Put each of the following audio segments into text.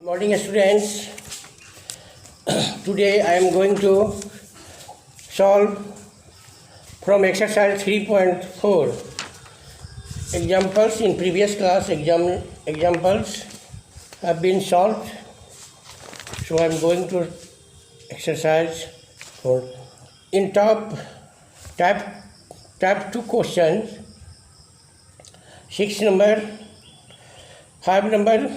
Morning students, today I am going to solve from exercise 3.4 examples. In previous class examples have been solved, so I am going to exercise 4. In type 2 questions, 6 number, 5 number,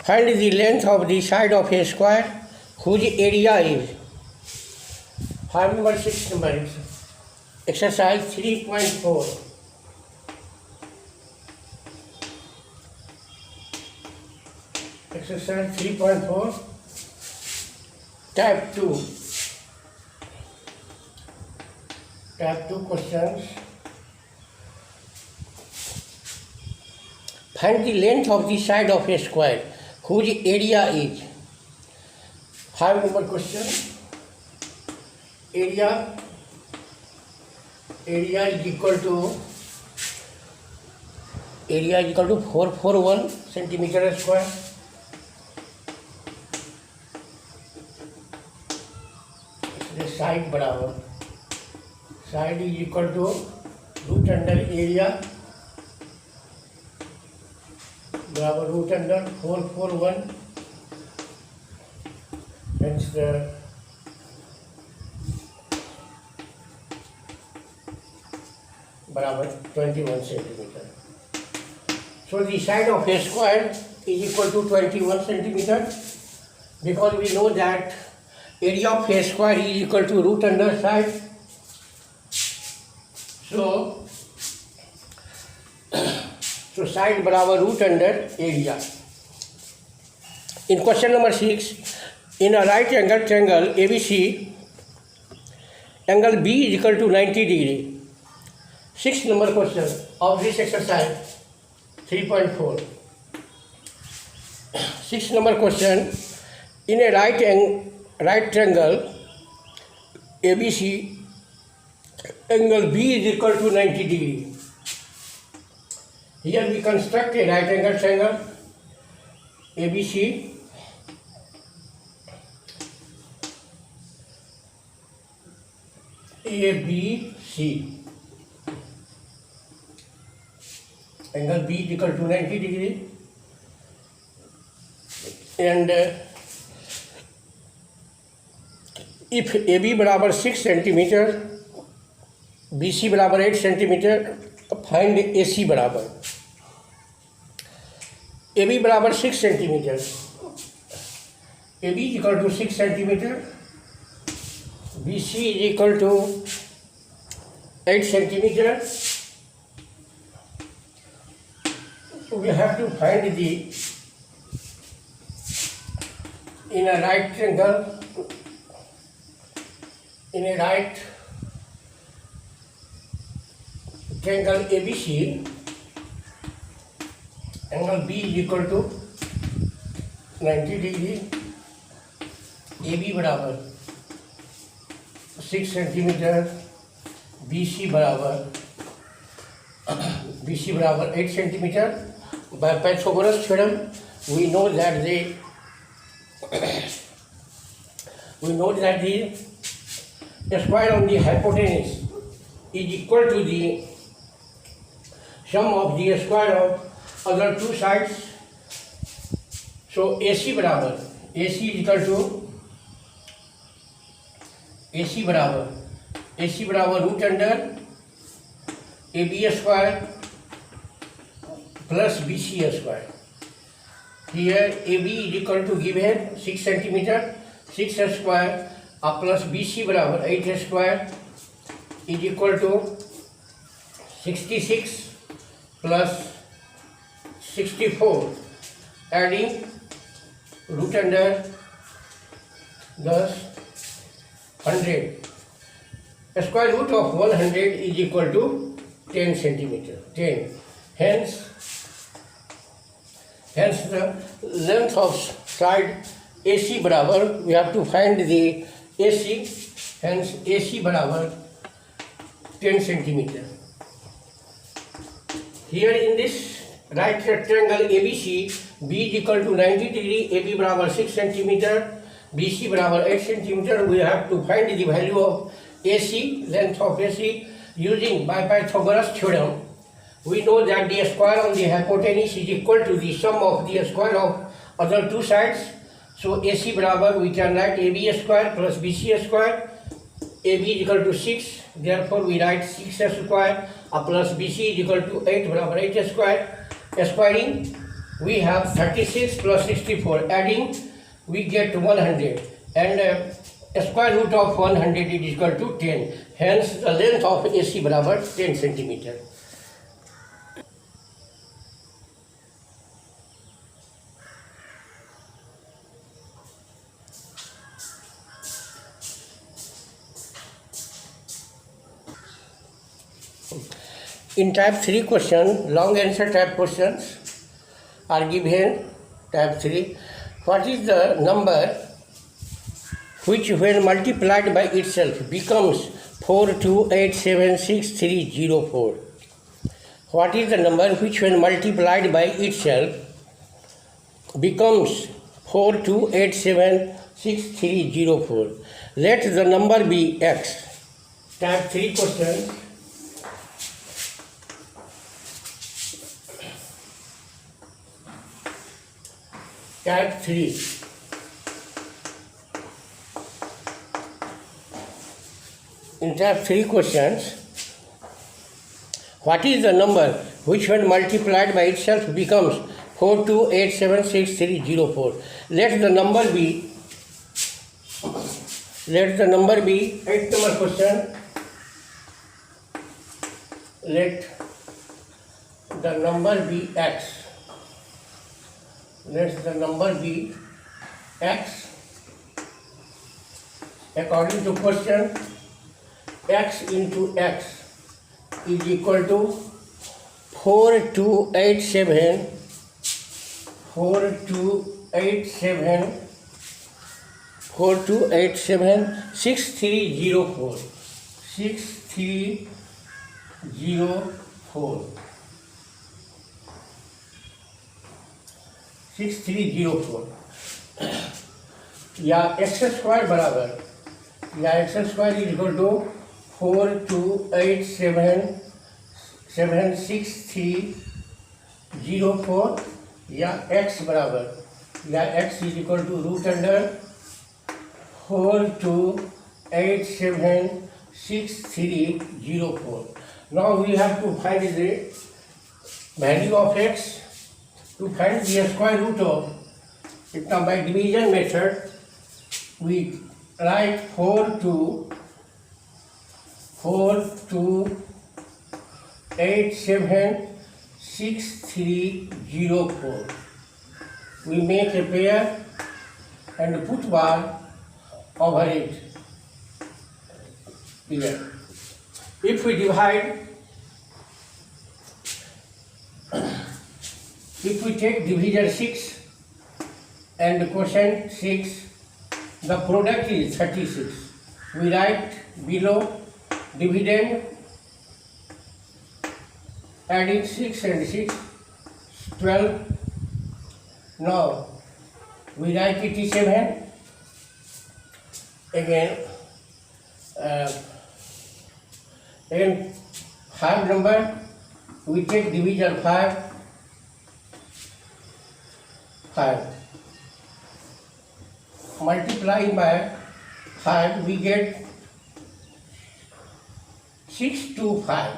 find the length of the side of a square whose area is 5 number, 6 number, exercise 3.4. Exercise 3.4, type 2. Type 2 questions. Find the length of the side of a square whose area is 5 number question. Area is equal to 441 centimeter square. The side बराबर, side is equal to root under area बराबर root under 441, hence the बराबर 21 centimeter. So the side of a square is equal to 21 centimeter, because we know that area of a square is equal to root under side. So side बराबर root under area. In question number 6, in a right angle triangle ABC, angle B is equal to 90 degree. 6th number question of this exercise 3.4. 6th number question, in a right triangle ABC, angle B is equal to 90 degree. Here we construct a right angle triangle ABC. ABC. Angle B is equal to 90 degree. And if AB बराबर 6 centimetre, BC बराबर 8 centimetre, find AC बराबर. AB बराबर 6 centimetre, AB is equal to 6 centimetre, BC is equal to 8 centimetre. We have to find the in a right triangle, in a right triangle ABC, angle B is equal to 90 degree, AB बराबर 6 centimetre, BC बराबर 8 centimetre. By Pythagoras theorem, we know that the square on the hypotenuse is equal to the sum of the square of other two sides. So AC बराबर, AC is equal to AC बराबर root under AB square plus BC square. Here AB is equal to given 6 centimeter, 6 square plus BC बराबर 8 square is equal to 66 plus 64, adding root under 100. Square root of 100 is equal to 10 centimeter. 10. Hence the length of side AC बराबर, we have to find the AC, hence AC बराबर 10 centimeter. Here in this right rectangle ABC, B is equal to 90 degree, AB बराबर 6 centimetre, BC बराबर 8 centimetre. We have to find the value of AC, length of AC, using by Pythagoras theorem. We know that the square of the hypotenuse is equal to the sum of the square of other two sides. So AC बराबर we can write AB square plus BC square. AB is equal to 6, therefore we write 6 square plus BC is equal to 8 बराबर 8 square. Squaring, we have 36 plus 64. Adding, we get 100, and square root of 100 is equal to 10. Hence, the length of AC बराबर 10 centimeter. In type 3 question, long answer type questions are given. Type 3. What is the number which when multiplied by itself becomes 42876,304? What is the number which when multiplied by itself becomes 42876,304? Let the number be x. Type 3 question. Type 3. In type 3 questions, what is the number which when multiplied by itself becomes 42876,304? Let the number be 8 number question. Let the number be x. Let the number be x. According to question, x into x is equal to 6304. 6304 या X square बराबर या X square is equal to 428776304 या X बराबर या X is equal to root under 428776304. Now we have to find the value of x. To find the square root of it, now by division method we write 428776304. We make a pair and put bar over it here. If we divide, if we take divisor 6 and quotient 6, the product is 36. We write below dividend, adding 6 and 6, 12. Now we write 87. Again 5 number, we take divisor 5. Multiplying by 5, we get 625.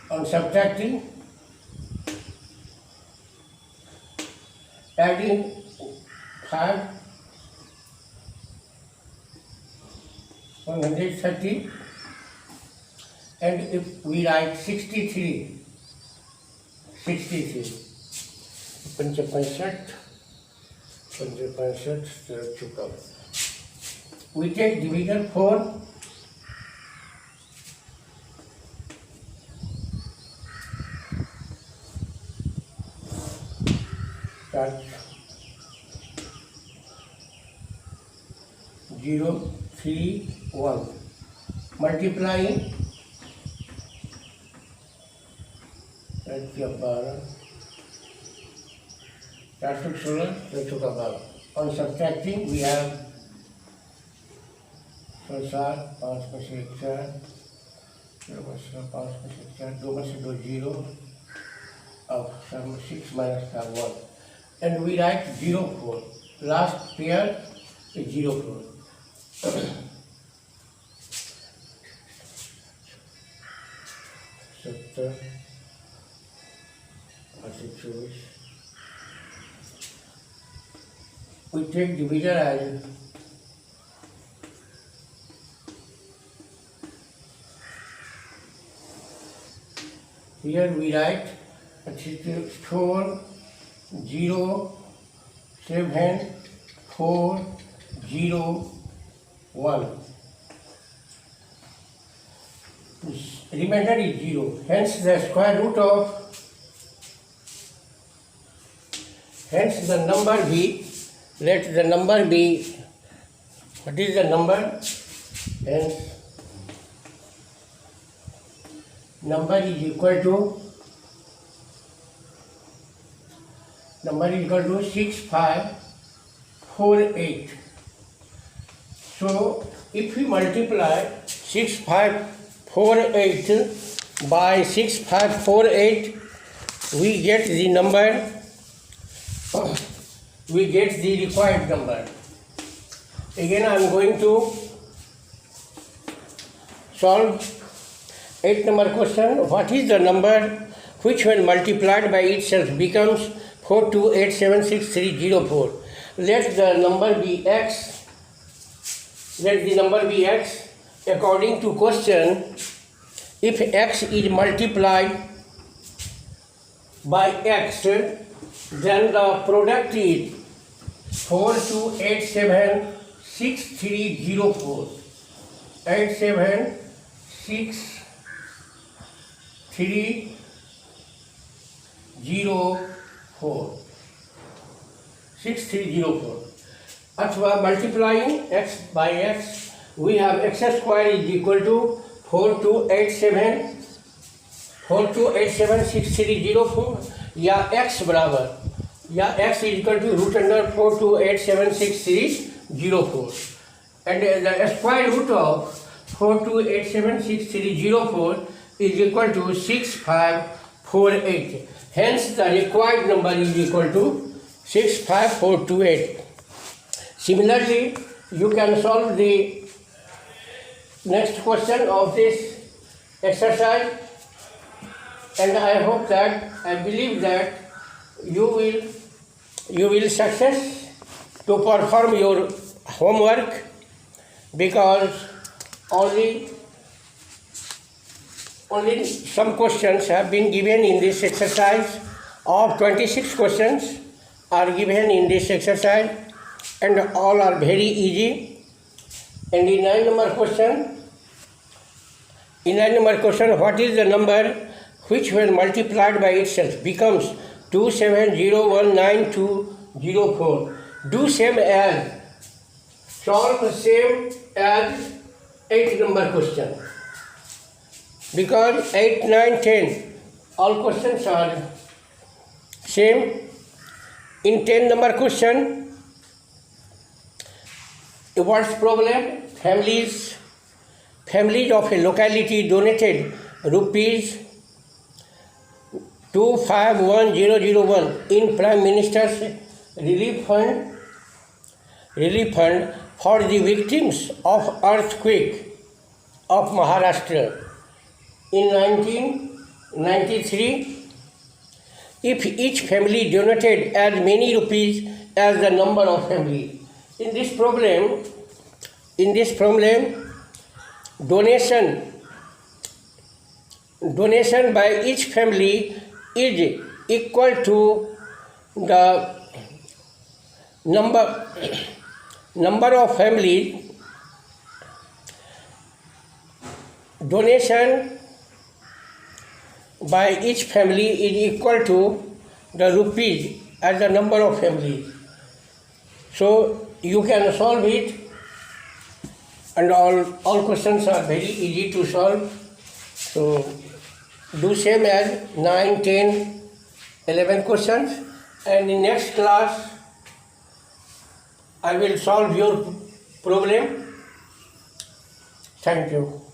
On subtracting, adding 5, 130, and if we write 63, 65 चुका. We take division 4. Start 0, 3, 1. Multiplying. That's 12. That took 16, that took above. On subtracting, we have 7, 5 में से 1 4, 0 में से 5 में से 4, 2 में से 2 0, of 6 minus 1. And we write 0 4. Last pair is 0 4. 70, 24. We take divisor as here we write 4 0 7 4 0 1. Remainder is 0. Hence the square root of the number be, let the number be, what is the number? Hence number is equal to 6548. So if we multiply 6548 by 6548, we get the number, we get the required number. Again I am going to solve 8 number question. What is the number which when multiplied by itself becomes 4287630? Let the number be x. Let the number be x. According to question, if x is multiplied by x, then the product is 42876304. 6304. अथवा multiplying x by x, we have x square is equal to 42876304, या x बराबर, या x is equal to root under 42876304, and the square root of 42876304 is equal to 6548. Hence the required number is equal to 65428. Similarly, you can solve the next question of this exercise, and I hope that, I believe that you will success to perform your homework, because only some questions have been given in this exercise. Of 26 questions are given in this exercise, and all are very easy. And in 9 number question, what is the number which when multiplied by itself becomes 27019204? Do same as, solve the same as 8 number question, because 8, 9, 10 all questions are same. In 10 number question, what's problem? Families of a locality donated rupees 251001 in Prime Minister's relief fund for the victims of earthquake of Maharashtra in 1993. If each family donated as many rupees as the number of families. In this problem, donation by each family is equal to the number of families. Donation by each family is equal to the rupees as the number of families. So you can solve it, and all questions are very easy to solve. So do same as 9, 10, 11 questions, and in next class I will solve your problem. Thank you.